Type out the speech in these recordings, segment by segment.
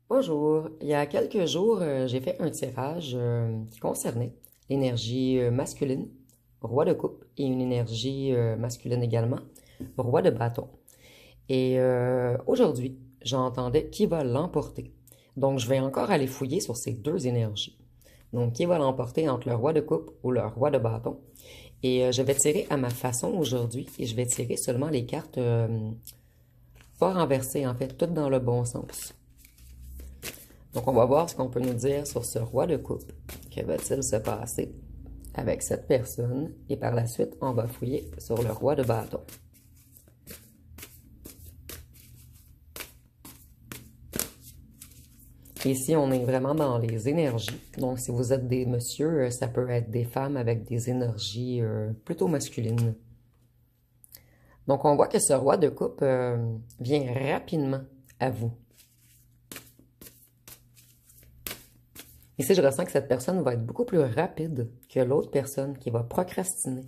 Bonjour, il y a quelques jours, j'ai fait un tirage qui concernait l'énergie masculine, roi de coupe, et une énergie masculine également, roi de bâton. Et aujourd'hui, j'entendais qui va l'emporter. Donc, je vais encore aller fouiller sur ces deux énergies. Donc, qui va l'emporter entre le roi de coupe ou le roi de bâton. Et je vais tirer à ma façon aujourd'hui, et je vais tirer seulement les cartes pas renversées, en fait, toutes dans le bon sens. Donc, on va voir ce qu'on peut nous dire sur ce roi de coupe. Que va-t-il se passer avec cette personne? Et par la suite, on va fouiller sur le roi de bâton. Ici, on est vraiment dans les énergies. Donc, si vous êtes des messieurs, ça peut être des femmes avec des énergies plutôt masculines. Donc, on voit que ce roi de coupe vient rapidement à vous. Ici, je ressens que cette personne va être beaucoup plus rapide que l'autre personne qui va procrastiner.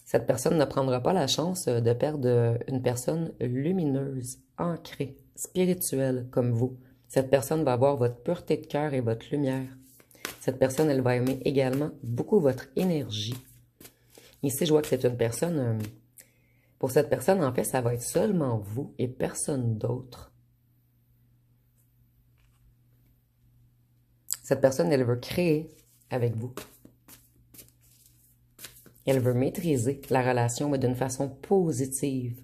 Cette personne ne prendra pas la chance de perdre une personne lumineuse, ancrée, spirituelle comme vous. Cette personne va avoir votre pureté de cœur et votre lumière. Cette personne, elle va aimer également beaucoup votre énergie. Ici, je vois que c'est une personne... pour cette personne, en fait, ça va être seulement vous et personne d'autre. Cette personne, elle veut créer avec vous. Elle veut maîtriser la relation, mais d'une façon positive.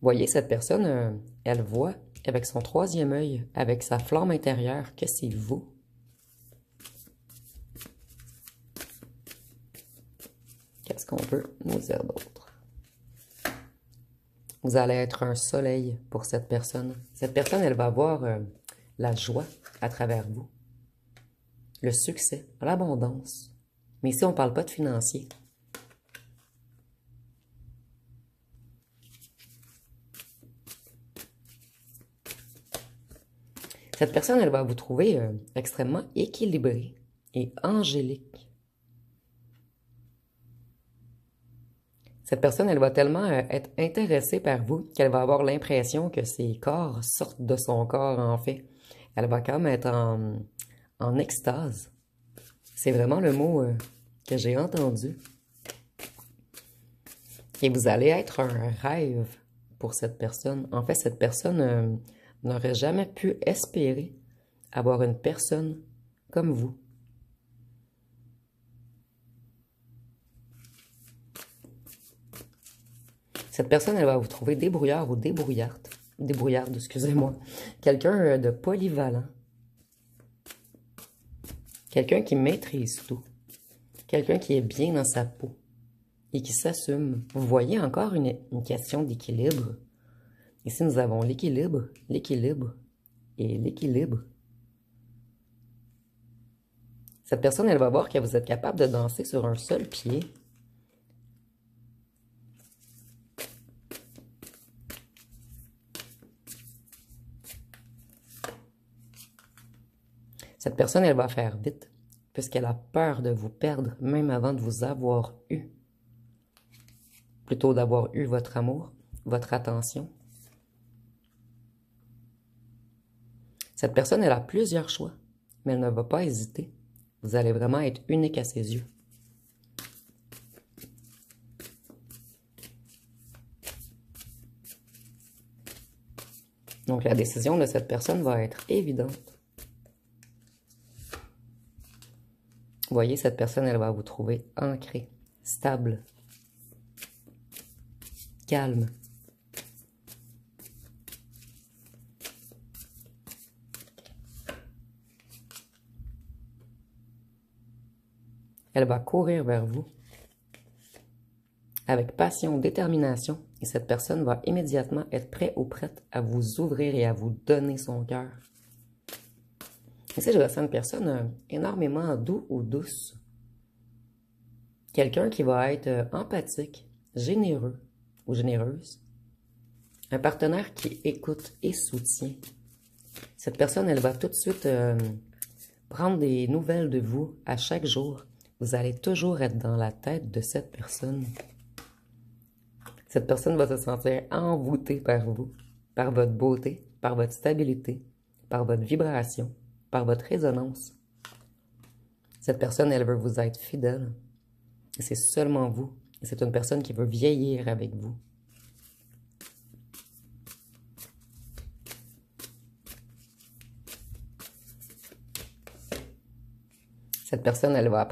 Voyez, cette personne, elle voit avec son troisième œil, avec sa flamme intérieure, que c'est vous. Qu'est-ce qu'on peut nous dire d'autre? Vous allez être un soleil pour cette personne. Cette personne, elle va avoir la joie à travers vous. Le succès, l'abondance. Mais ici, on ne parle pas de financier. Cette personne, elle va vous trouver extrêmement équilibré et angélique. Cette personne, elle va tellement être intéressée par vous qu'elle va avoir l'impression que ses corps sortent de son corps, en fait. Elle va quand même être en extase. C'est vraiment le mot que j'ai entendu. Et vous allez être un rêve pour cette personne. En fait, cette personne n'aurait jamais pu espérer avoir une personne comme vous. Cette personne, elle va vous trouver débrouillard ou débrouillarde, excusez-moi. Quelqu'un de polyvalent. Quelqu'un qui maîtrise tout. Quelqu'un qui est bien dans sa peau et qui s'assume. Vous voyez encore une question d'équilibre. Ici, nous avons l'équilibre, l'équilibre et l'équilibre. Cette personne, elle va voir que vous êtes capable de danser sur un seul pied. Cette personne, elle va faire vite, puisqu'elle a peur de vous perdre, même avant de vous avoir eu. Plutôt d'avoir eu votre amour, votre attention. Cette personne, elle a plusieurs choix, mais elle ne va pas hésiter. Vous allez vraiment être unique à ses yeux. Donc, la décision de cette personne va être évidente. Vous voyez, cette personne, elle va vous trouver ancré, stable, calme. Elle va courir vers vous avec passion, détermination, et cette personne va immédiatement être prête ou prête à vous ouvrir et à vous donner son cœur. Ici, je ressens une personne énormément doux ou douce. Quelqu'un qui va être empathique, généreux ou généreuse. Un partenaire qui écoute et soutient. Cette personne, elle va tout de suite prendre des nouvelles de vous à chaque jour. Vous allez toujours être dans la tête de cette personne. Cette personne va se sentir envoûtée par vous, par votre beauté, par votre stabilité, par votre vibration, par votre résonance. Cette personne, elle veut vous être fidèle. Et c'est seulement vous. Et c'est une personne qui veut vieillir avec vous. Cette personne, elle va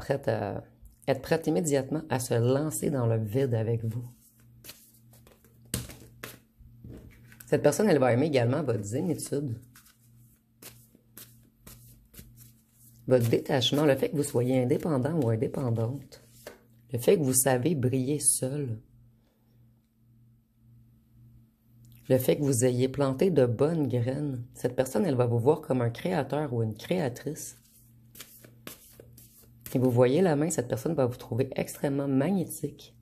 être prête immédiatement à se lancer dans le vide avec vous. Cette personne, elle va aimer également votre zénitude, votre détachement, le fait que vous soyez indépendant ou indépendante, le fait que vous savez briller seul, le fait que vous ayez planté de bonnes graines. Cette personne, elle va vous voir comme un créateur ou une créatrice. Et vous voyez la main, cette personne va vous trouver extrêmement magnétique.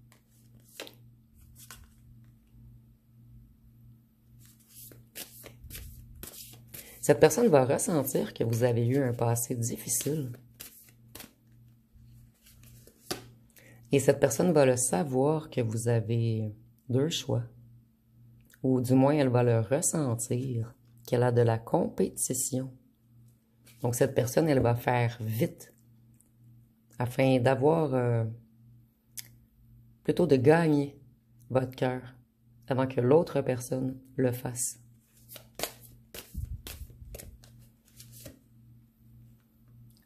Cette personne va ressentir que vous avez eu un passé difficile. Et cette personne va le savoir que vous avez deux choix. Ou du moins, elle va le ressentir, qu'elle a de la compétition. Donc, cette personne, elle va faire vite afin d'avoir, plutôt de gagner votre cœur avant que l'autre personne le fasse.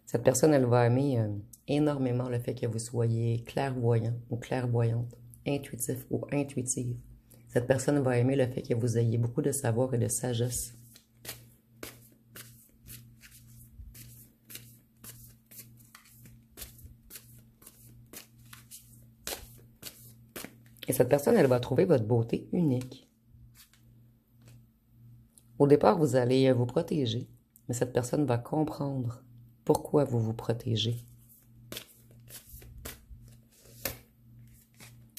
Cette personne, elle va aimer énormément le fait que vous soyez clairvoyant ou clairvoyante, intuitif ou intuitive. Cette personne va aimer le fait que vous ayez beaucoup de savoir et de sagesse. Et cette personne, elle va trouver votre beauté unique. Au départ, vous allez vous protéger, mais cette personne va comprendre pourquoi vous vous protégez.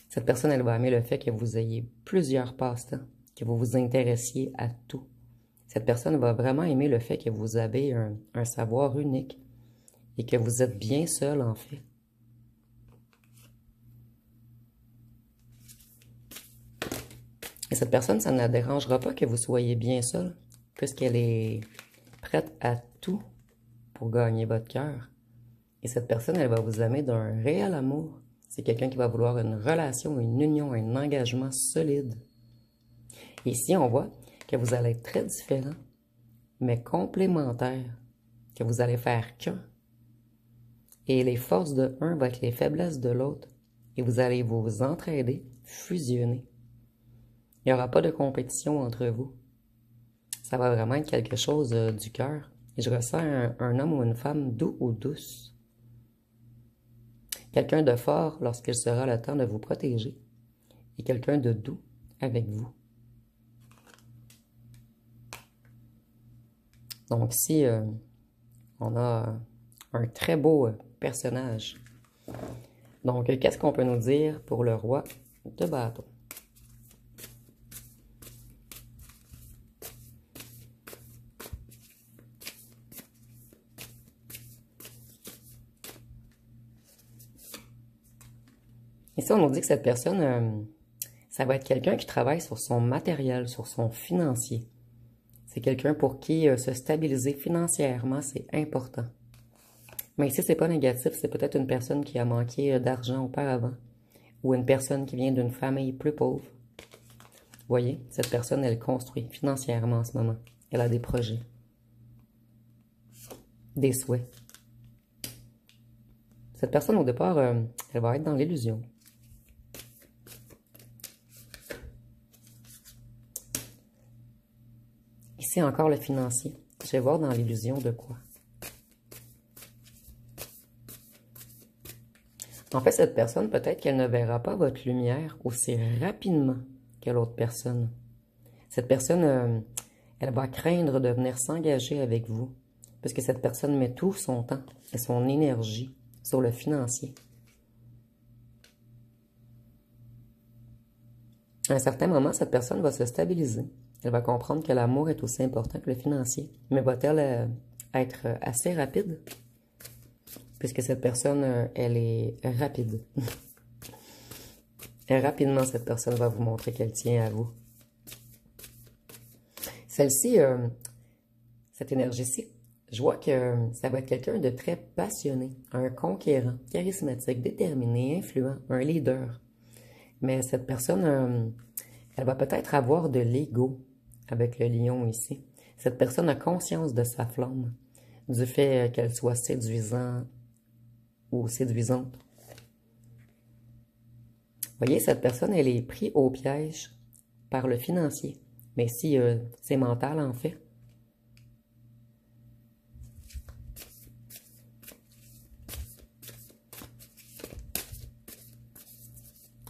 Cette personne, elle va aimer le fait que vous ayez plusieurs passe-temps, que vous vous intéressiez à tout. Cette personne va vraiment aimer le fait que vous avez un savoir unique et que vous êtes bien seul, en fait. Et cette personne, ça ne la dérangera pas que vous soyez bien seul, puisqu'elle est prête à tout pour gagner votre cœur. Et cette personne, elle va vous aimer d'un réel amour. C'est quelqu'un qui va vouloir une relation, une union, un engagement solide. Et ici, on voit que vous allez être très différents, mais complémentaires, que vous allez faire qu'un. Et les forces de un vont être les faiblesses de l'autre. Et vous allez vous entraider, fusionner. Il n'y aura pas de compétition entre vous. Ça va vraiment être quelque chose du cœur. Et je ressens un homme ou une femme doux ou douce. Quelqu'un de fort lorsqu'il sera le temps de vous protéger. Et quelqu'un de doux avec vous. Donc ici, on a un très beau personnage. Donc, qu'est-ce qu'on peut nous dire pour le roi de bâton? Ici, on nous dit que cette personne, ça va être quelqu'un qui travaille sur son matériel, sur son financier. C'est quelqu'un pour qui se stabiliser financièrement, c'est important. Mais ici, c'est pas négatif, c'est peut-être une personne qui a manqué d'argent auparavant, ou une personne qui vient d'une famille plus pauvre. Vous voyez, cette personne, elle construit financièrement en ce moment. Elle a des projets, des souhaits. Cette personne, au départ, elle va être dans l'illusion. Ici, encore le financier. Je vais voir dans l'illusion de quoi. En fait, cette personne, peut-être qu'elle ne verra pas votre lumière aussi rapidement que l'autre personne. Cette personne, elle va craindre de venir s'engager avec vous, parce que cette personne met tout son temps et son énergie sur le financier. À un certain moment, cette personne va se stabiliser. Elle va comprendre que l'amour est aussi important que le financier. Mais va-t-elle être assez rapide? Puisque cette personne, elle est rapide. Et rapidement, cette personne va vous montrer qu'elle tient à vous. Celle-ci, cette énergie-ci, je vois que ça va être quelqu'un de très passionné, un conquérant, charismatique, déterminé, influent, un leader. Mais cette personne, elle va peut-être avoir de l'ego avec le lion ici. Cette personne a conscience de sa flamme, du fait qu'elle soit séduisante ou séduisante. Vous voyez, cette personne, elle est prise au piège par le financier. Mais si c'est mental, en fait.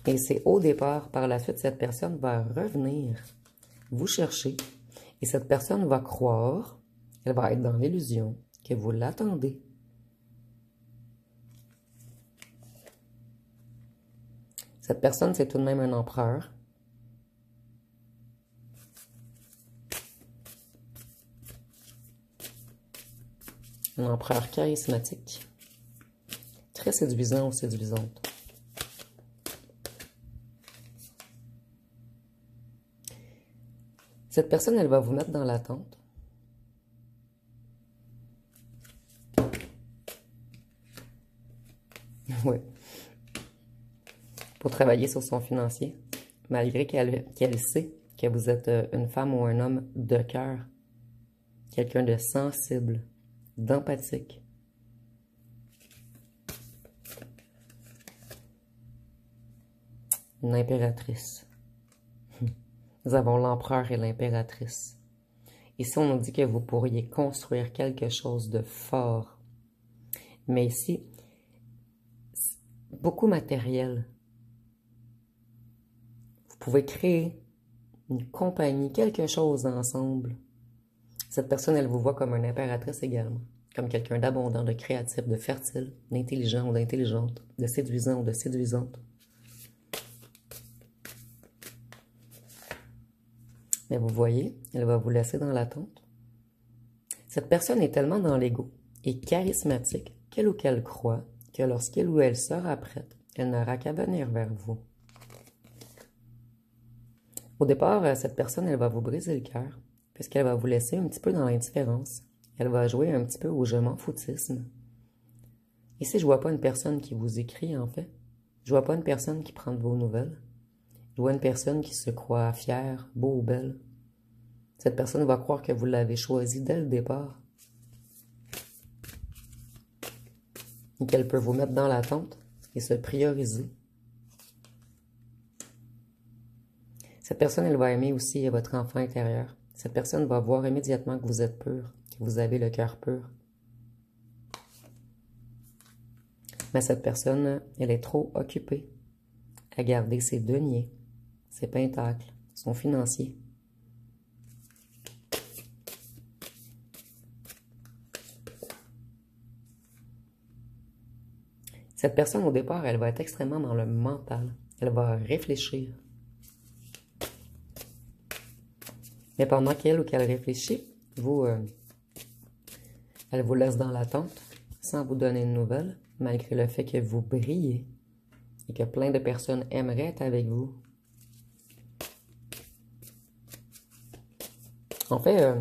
Et c'est au départ, par la suite, cette personne va revenir vous chercher. Et cette personne va croire, elle va être dans l'illusion, que vous l'attendez. Cette personne, c'est tout de même un empereur. Un empereur charismatique. Très séduisant ou séduisante. Cette personne, elle va vous mettre dans l'attente. Oui. Pour travailler sur son financier, malgré qu'elle sait que vous êtes une femme ou un homme de cœur, quelqu'un de sensible, d'empathique. Une impératrice. Nous avons l'empereur et l'impératrice. Ici, on nous dit que vous pourriez construire quelque chose de fort. Mais ici, beaucoup matériel. Vous pouvez créer une compagnie, quelque chose ensemble. Cette personne, elle vous voit comme une impératrice également. Comme quelqu'un d'abondant, de créatif, de fertile, d'intelligent ou d'intelligente, de séduisant ou de séduisante. Mais vous voyez, elle va vous laisser dans l'attente. Cette personne est tellement dans l'ego et charismatique qu'elle ou qu'elle croit que lorsqu'elle ou elle sera prête, elle n'aura qu'à venir vers vous. Au départ, cette personne, elle va vous briser le cœur puisqu'elle va vous laisser un petit peu dans l'indifférence. Elle va jouer un petit peu au je m'en foutisme. Ici, je vois pas une personne qui vous écrit, en fait. Je vois pas une personne qui prend de vos nouvelles. Je vois une personne qui se croit fière, beau ou belle. Cette personne va croire que vous l'avez choisi dès le départ. Et qu'elle peut vous mettre dans l'attente et se prioriser. Cette personne, elle va aimer aussi votre enfant intérieur. Cette personne va voir immédiatement que vous êtes pur, que vous avez le cœur pur. Mais cette personne, elle est trop occupée à garder ses deniers, ses pentacles, son financier. Cette personne, au départ, elle va être extrêmement dans le mental. Elle va réfléchir. Mais pendant qu'elle ou qu'elle réfléchit, elle vous laisse dans l'attente, sans vous donner de nouvelles, malgré le fait que vous brillez et que plein de personnes aimeraient être avec vous. En fait,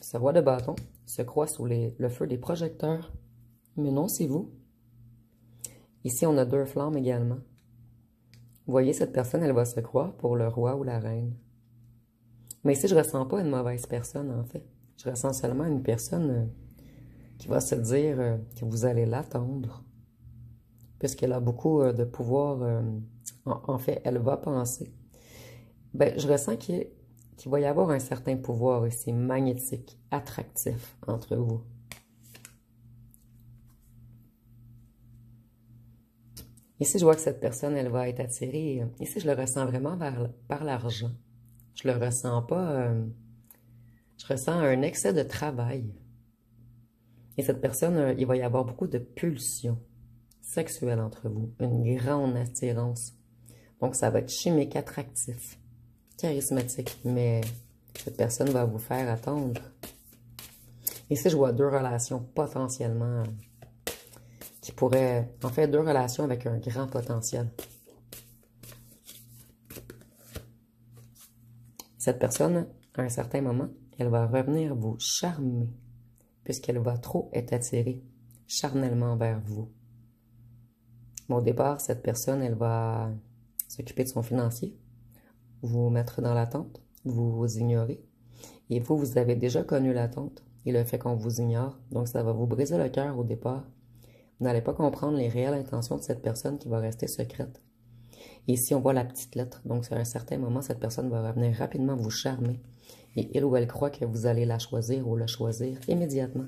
sa voix de bâton se croit sous le feu des projecteurs. Mais non, c'est vous. Ici, on a 2 flammes également. Vous voyez, cette personne, elle va se croire pour le roi ou la reine. Mais ici, je ne ressens pas une mauvaise personne, en fait. Je ressens seulement une personne qui va se dire que vous allez l'attendre. Puisqu'elle a beaucoup de pouvoir. En fait, elle va penser. Ben, je ressens qu'il va y avoir un certain pouvoir ici, magnétique, attractif entre vous. Ici, je vois que cette personne, elle va être attirée. Ici, je le ressens vraiment par l'argent. Je le ressens pas. Je ressens un excès de travail. Et cette personne, il va y avoir beaucoup de pulsions sexuelles entre vous. Une grande attirance. Donc, ça va être chimique, attractif, charismatique. Mais cette personne va vous faire attendre. Ici, je vois 2 relations potentiellement qui pourraient... En fait, 2 relations avec un grand potentiel. Cette personne, à un certain moment, elle va revenir vous charmer, puisqu'elle va trop être attirée charnellement vers vous. Bon, au départ, cette personne, elle va s'occuper de son financier, vous mettre dans l'attente, vous ignorer. Et vous, vous avez déjà connu l'attente et le fait qu'on vous ignore, donc ça va vous briser le cœur au départ. Vous n'allez pas comprendre les réelles intentions de cette personne qui va rester secrète. Et ici, on voit la petite lettre, donc à un certain moment, cette personne va revenir rapidement vous charmer. Et il ou elle croit que vous allez la choisir ou le choisir immédiatement.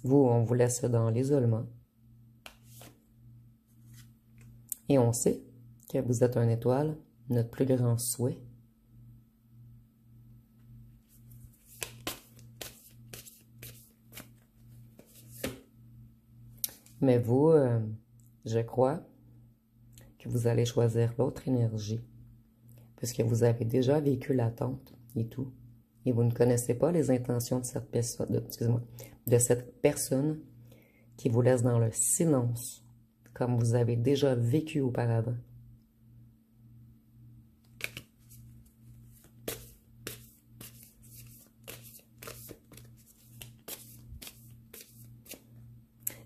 Vous, on vous laisse dans l'isolement. Et on sait que vous êtes une étoile, notre plus grand souhait. Mais vous, je crois que vous allez choisir l'autre énergie, puisque vous avez déjà vécu l'attente et tout, et vous ne connaissez pas les intentions de cette personne, de cette personne qui vous laisse dans le silence, comme vous avez déjà vécu auparavant.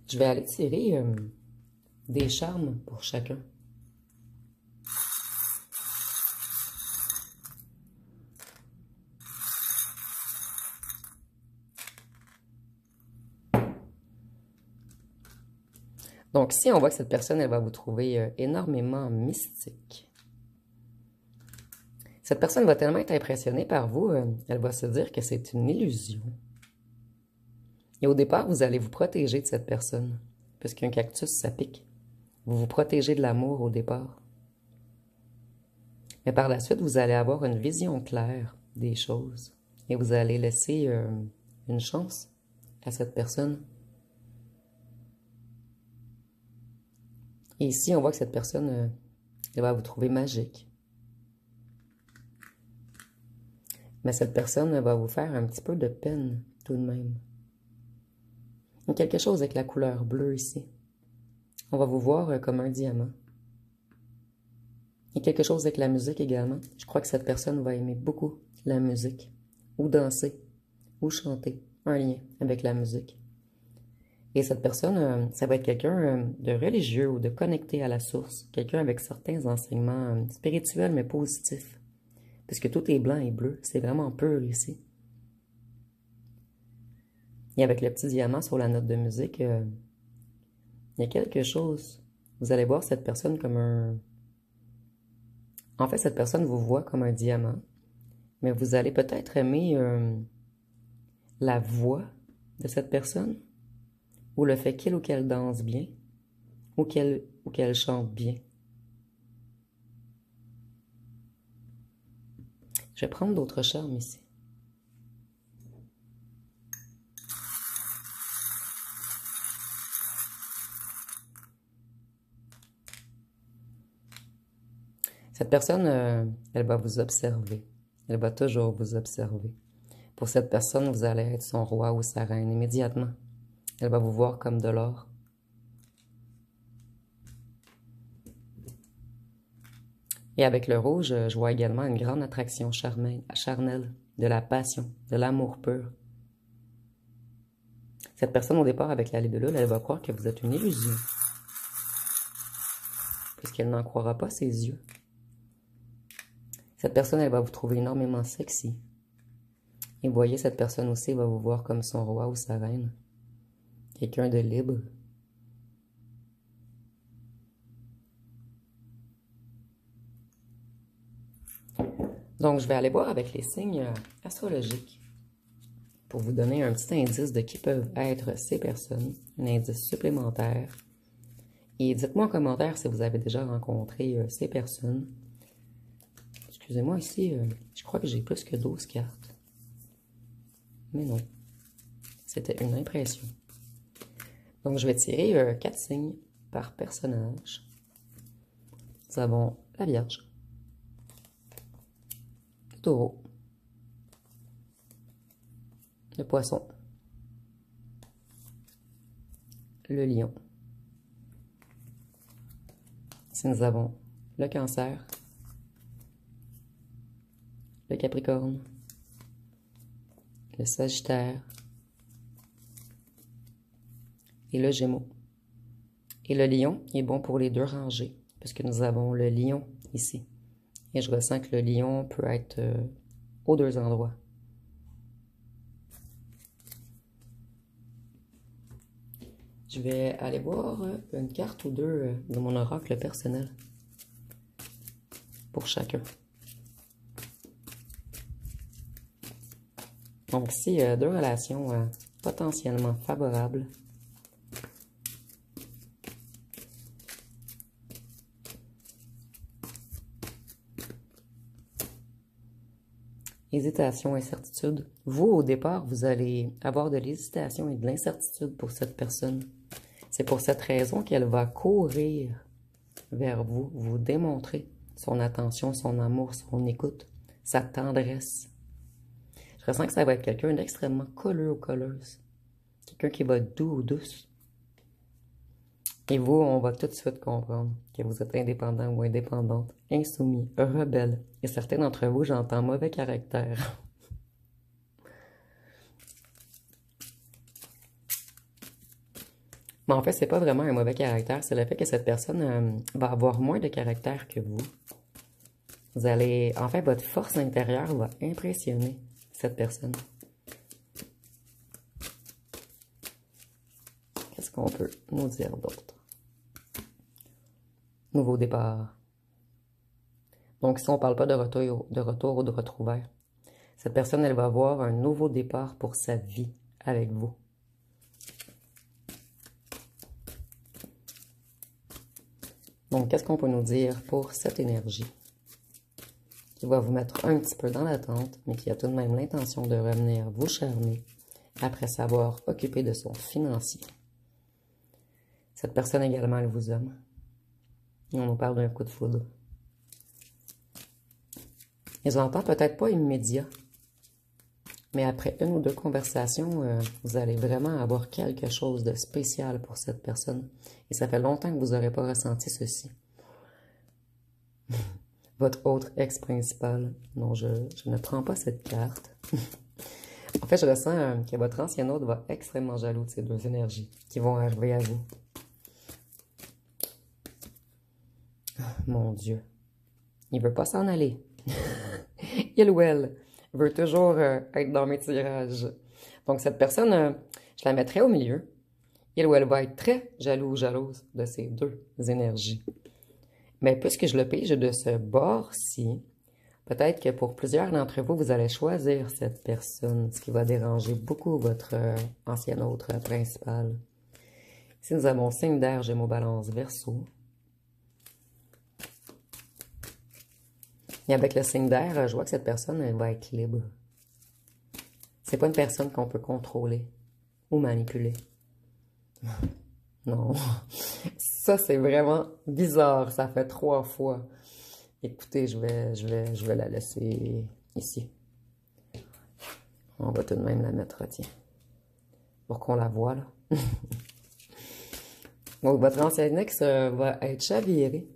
Je vais aller tirer des charmes pour chacun. Donc, si on voit que cette personne, elle va vous trouver énormément mystique. Cette personne va tellement être impressionnée par vous, elle va se dire que c'est une illusion. Et au départ, vous allez vous protéger de cette personne, puisqu'un cactus, ça pique. Vous vous protégez de l'amour au départ. Mais par la suite, vous allez avoir une vision claire des choses. Et vous allez laisser une chance à cette personne. Et ici, on voit que cette personne, elle va vous trouver magique. Mais cette personne va vous faire un petit peu de peine, tout de même. Il y a quelque chose avec la couleur bleue ici. On va vous voir comme un diamant. Il y a quelque chose avec la musique également. Je crois que cette personne va aimer beaucoup la musique, ou danser, ou chanter, un lien avec la musique. Et cette personne, ça va être quelqu'un de religieux ou de connecté à la source, quelqu'un avec certains enseignements spirituels mais positifs. Puisque tout est blanc et bleu, c'est vraiment pur ici. Et avec le petit diamant sur la note de musique, il y a quelque chose. Vous allez voir cette personne comme un... En fait, cette personne vous voit comme un diamant, mais vous allez peut-être aimer la voix de cette personne, ou le fait qu'il ou qu'elle danse bien, ou qu'elle chante bien. Je vais prendre d'autres charmes ici. Cette personne, elle va vous observer. Elle va toujours vous observer. Pour cette personne, vous allez être son roi ou sa reine immédiatement. Elle va vous voir comme de l'or. Et avec le rouge, je vois également une grande attraction charnelle, de la passion, de l'amour pur. Cette personne, au départ, avec la libellule, elle va croire que vous êtes une illusion. Puisqu'elle n'en croira pas ses yeux. Cette personne, elle va vous trouver énormément sexy. Et vous voyez, cette personne aussi va vous voir comme son roi ou sa reine. Quelqu'un de libre. Donc, je vais aller voir avec les signes astrologiques pour vous donner un petit indice de qui peuvent être ces personnes, un indice supplémentaire. Et dites-moi en commentaire si vous avez déjà rencontré ces personnes. Excusez-moi ici, je crois que j'ai plus que 12 cartes. Mais non, c'était une impression. Donc, je vais tirer 4 signes par personnage. Nous avons la Vierge, le Taureau, le Poisson, le Lion. Ici, nous avons le Cancer, le Capricorne, le Sagittaire et le Gémeaux. Et le Lion est bon pour les deux rangées, parce que nous avons le Lion ici. Et je ressens que le Lion peut être aux deux endroits. Je vais aller voir une carte ou deux de mon oracle personnel pour chacun. Donc ici, deux relations potentiellement favorables. Hésitation, incertitude. Vous, au départ, vous allez avoir de l'hésitation et de l'incertitude pour cette personne. C'est pour cette raison qu'elle va courir vers vous, vous démontrer son attention, son amour, son écoute, sa tendresse. Je ressens que ça va être quelqu'un d'extrêmement colleux ou colleuse. Quelqu'un qui va être doux ou douce. Et vous, on va tout de suite comprendre que vous êtes indépendant ou indépendante, insoumis, rebelle. Et certains d'entre vous, j'entends mauvais caractère. Mais en fait, c'est pas vraiment un mauvais caractère, c'est le fait que cette personne va avoir moins de caractère que vous. Vous allez, en fait, votre force intérieure va impressionner cette personne. Qu'est-ce qu'on peut nous dire d'autre? Nouveau départ. Donc, si on ne parle pas de retour ou de retrouvailles, cette personne, elle va avoir un nouveau départ pour sa vie avec vous. Donc, qu'est-ce qu'on peut nous dire pour cette énergie qui va vous mettre un petit peu dans l'attente, mais qui a tout de même l'intention de revenir vous charmer après s'avoir occupé de son financier? Cette personne également, elle vous aime. Et on nous parle d'un coup de foudre. Ils entendent peut-être pas immédiat, mais après une ou deux conversations, vous allez vraiment avoir quelque chose de spécial pour cette personne. Et ça fait longtemps que vous n'aurez pas ressenti ceci. Votre autre ex principal. Non, je ne prends pas cette carte. En fait, je ressens que votre ancien autre va être extrêmement jaloux de ces deux énergies qui vont arriver à vous. Mon Dieu. Il veut pas s'en aller. Il ou elle veut toujours être dans mes tirages. Donc, cette personne, je la mettrai au milieu. Il ou elle va être très jaloux ou jalouse de ces deux énergies. Mais puisque je le pige de ce bord-ci, peut-être que pour plusieurs d'entre vous, vous allez choisir cette personne, ce qui va déranger beaucoup votre ancien autre principal. Ici, nous avons signe d'air, Gémeaux, Balance, Verseau. Et avec le signe d'air, je vois que cette personne, elle va être libre. C'est pas une personne qu'on peut contrôler ou manipuler. Non. Ça, c'est vraiment bizarre. Ça fait 3 fois. Écoutez, je vais la laisser ici. On va tout de même la mettre, tiens. Pour qu'on la voit, là. Donc, votre ancien ex va être chaviré.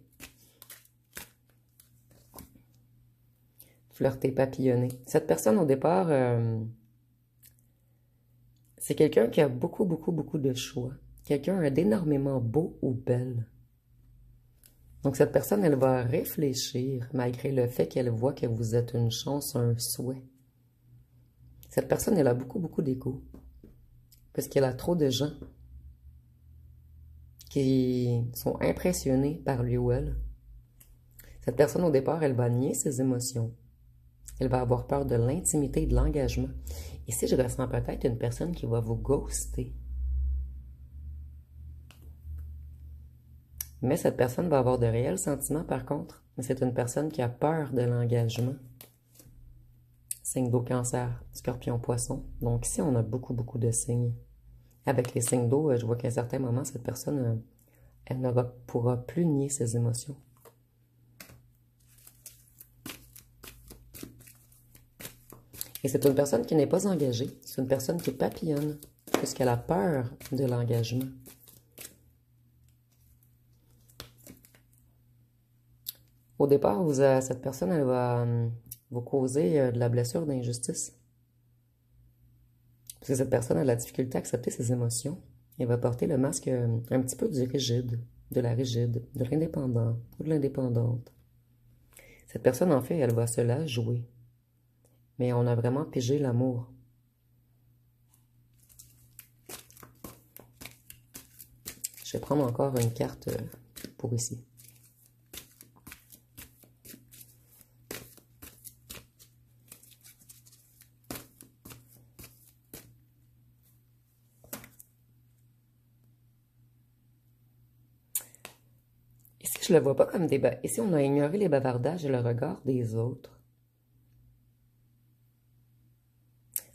Flirter, papillonner. Cette personne, au départ, c'est quelqu'un qui a beaucoup de choix. Quelqu'un d'énormément beau ou belle. Donc, cette personne, elle va réfléchir, malgré le fait qu'elle voit que vous êtes une chance, un souhait. Cette personne, elle a beaucoup d'ego. Parce qu'elle a trop de gens qui sont impressionnés par lui ou elle. Cette personne, au départ, elle va nier ses émotions. Elle va avoir peur de l'intimité et de l'engagement. Ici, je ressens peut-être une personne qui va vous ghoster. Mais cette personne va avoir de réels sentiments, par contre. Mais c'est une personne qui a peur de l'engagement. Signe d'eau, Cancer, Scorpion, Poisson. Donc ici, on a beaucoup de signes. Avec les signes d'eau, je vois qu'à un certain moment, cette personne, elle ne pourra plus nier ses émotions. Et c'est une personne qui n'est pas engagée. C'est une personne qui papillonne, puisqu'elle a peur de l'engagement. Au départ, cette personne, elle va vous causer de la blessure d'injustice. Parce que cette personne a la difficulté à accepter ses émotions. Elle va porter le masque un petit peu du rigide, de la rigide, de l'indépendant ou de l'indépendante. Cette personne, en fait, elle va se la jouer. Mais on a vraiment pigé l'amour. Je vais prendre encore une carte pour ici. Ici, je le vois pas comme des... Ici, on a ignoré les bavardages et le regard des autres.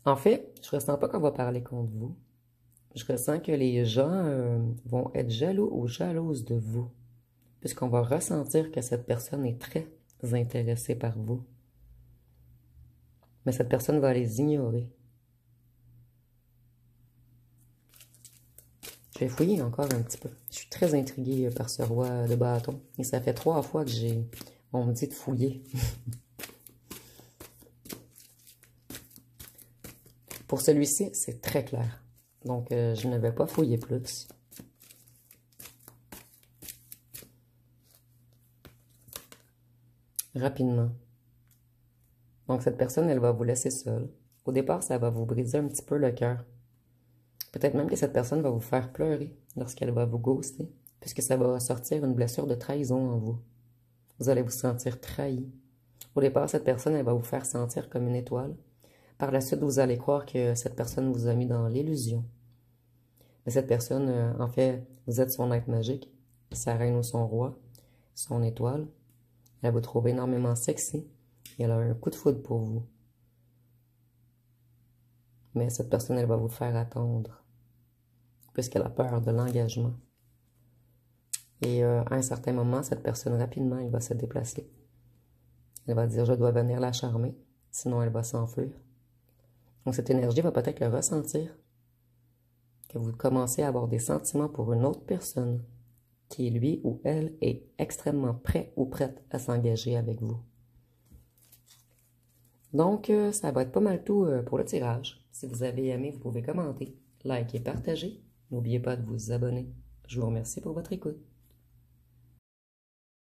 En fait, je ressens pas qu'on va parler contre vous. Je ressens que les gens vont être jaloux ou jalouses de vous, puisqu'on va ressentir que cette personne est très intéressée par vous. Mais cette personne va les ignorer. Je vais fouiller encore un petit peu. Je suis très intriguée par ce roi de bâton. Et ça fait 3 fois que on me dit de fouiller. Pour celui-ci, c'est très clair. Donc, je ne vais pas fouiller plus. Rapidement. Donc, cette personne, elle va vous laisser seule. Au départ, ça va vous briser un petit peu le cœur. Peut-être même que cette personne va vous faire pleurer lorsqu'elle va vous ghoster, puisque ça va sortir une blessure de trahison en vous. Vous allez vous sentir trahi. Au départ, cette personne, elle va vous faire sentir comme une étoile. Par la suite, vous allez croire que cette personne vous a mis dans l'illusion. Mais cette personne, en fait, vous êtes son être magique, sa reine ou son roi, son étoile. Elle vous trouve énormément sexy et elle a un coup de foudre pour vous. Mais cette personne, elle va vous faire attendre, puisqu'elle a peur de l'engagement. Et à un certain moment, cette personne, rapidement, elle va se déplacer. Elle va dire, je dois venir la charmer, sinon elle va s'enfuir. Donc cette énergie va peut-être le ressentir, que vous commencez à avoir des sentiments pour une autre personne, qui lui ou elle est extrêmement prêt ou prête à s'engager avec vous. Donc, ça va être pas mal tout pour le tirage. Si vous avez aimé, vous pouvez commenter, liker, partager. N'oubliez pas de vous abonner. Je vous remercie pour votre écoute.